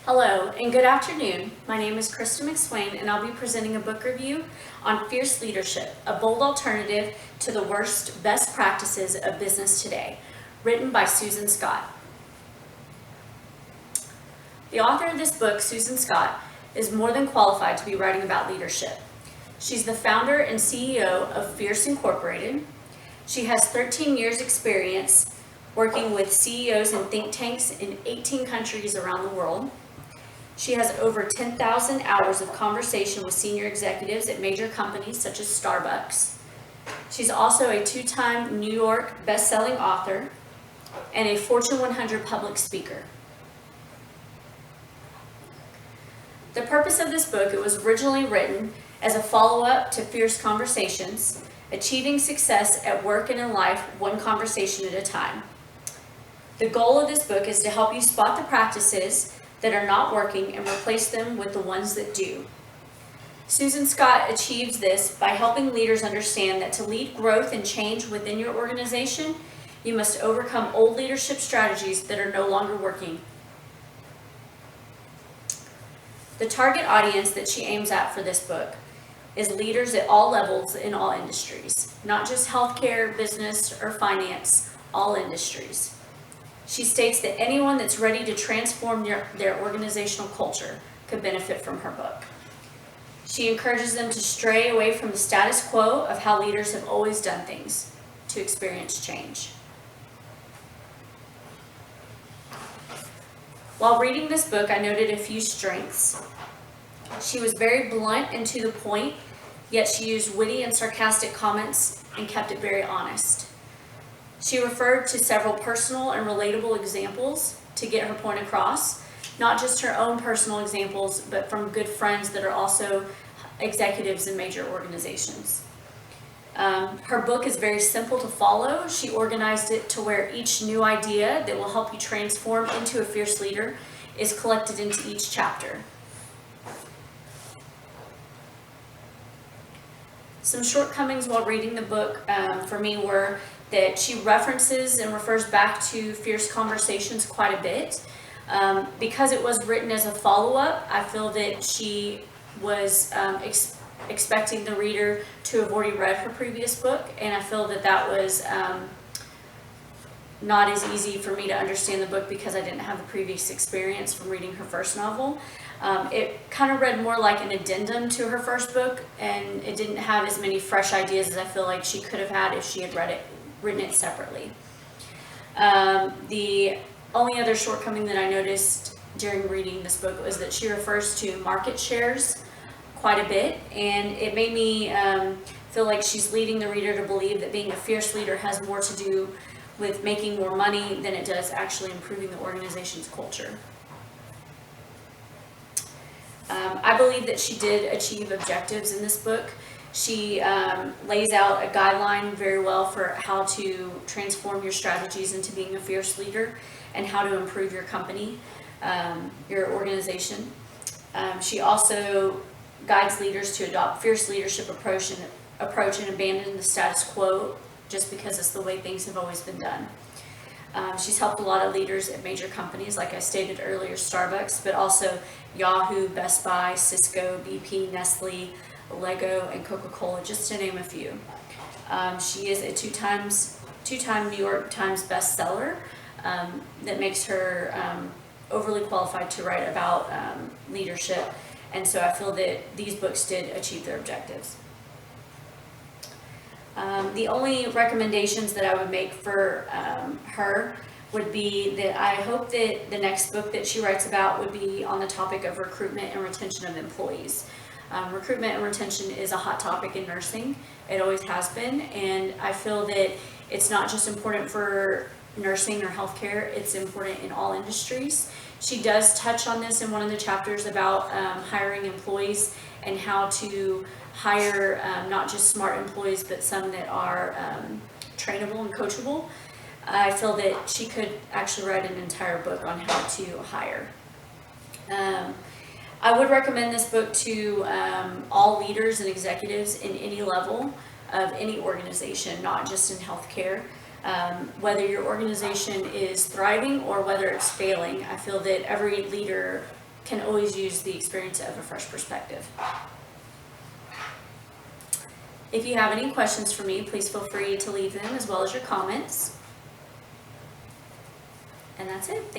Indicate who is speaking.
Speaker 1: Hello and good afternoon. My name is Krista McSwain and I'll be presenting a book review on Fierce Leadership, a bold alternative to the worst best practices of business today, written by Susan Scott. The author of this book, Susan Scott, is more than qualified to be writing about leadership. She's the founder and CEO of Fierce Incorporated. She has 13 years experience working with CEOs and think tanks in 18 countries around the world. She has over 10,000 hours of conversation with senior executives at major companies such as Starbucks. She's also a 2-time New York best-selling author and a Fortune 100 public speaker. The purpose of this book, it was originally written as a follow-up to Fierce Conversations, Achieving Success at Work and in Life, One Conversation at a Time. The goal of this book is to help you spot the practices that are not working and replace them with the ones that do. Susan Scott achieves this by helping leaders understand that to lead growth and change within your organization, you must overcome old leadership strategies that are no longer working. The target audience that she aims at for this book is leaders at all levels in all industries, not just healthcare, business, or finance, all industries. She states that anyone that's ready to transform their organizational culture could benefit from her book. She encourages them to stray away from the status quo of how leaders have always done things to experience change. While reading this book, I noted a few strengths. She was very blunt and to the point, yet she used witty and sarcastic comments and kept it very honest. She referred to several personal and relatable examples to get her point across, not just her own personal examples, but from good friends that are also executives in major organizations. Her book is very simple to follow. She organized it to where each new idea that will help you transform into a fierce leader is collected into each chapter. Some shortcomings while reading the book for me were that she references and refers back to Fierce Conversations quite a bit. Because it was written as a follow-up, I feel that she was expecting the reader to have already read her previous book, and I feel that that was not as easy for me to understand the book because I didn't have the previous experience from reading her first novel. It kind of read more like an addendum to her first book, and it didn't have as many fresh ideas as I feel like she could have had if she had written it separately. The only other shortcoming that I noticed during reading this book was that she refers to market shares quite a bit, and it made me feel like she's leading the reader to believe that being a fierce leader has more to do with making more money than it does actually improving the organization's culture. I believe that she did achieve objectives in this book. She lays out a guideline very well for how to transform your strategies into being a fierce leader and how to improve your company, your organization. She also guides leaders to adopt fierce leadership approach and abandon the status quo just because it's the way things have always been done. She's helped a lot of leaders at major companies, like I stated earlier, Starbucks, but also Yahoo, Best Buy, Cisco, BP, Nestle, Lego, and Coca-Cola, just to name a few. She is a two-time New York Times bestseller that makes her overly qualified to write about leadership, and so I feel that these books did achieve their objectives. The only recommendations that I would make for her would be that I hope that the next book that she writes about would be on the topic of recruitment and retention of employees. Recruitment and retention is a hot topic in nursing. It always has been, and I feel that it's not just important for nursing or healthcare, it's important in all industries. She does touch on this in one of the chapters about hiring employees and how to hire not just smart employees, but some that are trainable and coachable. I feel that she could actually write an entire book on how to hire. I would recommend this book to all leaders and executives in any level of any organization, not just in healthcare. Whether your organization is thriving or whether it's failing, I feel that every leader can always use the experience of a fresh perspective. If you have any questions for me, please feel free to leave them as well as your comments. And that's it.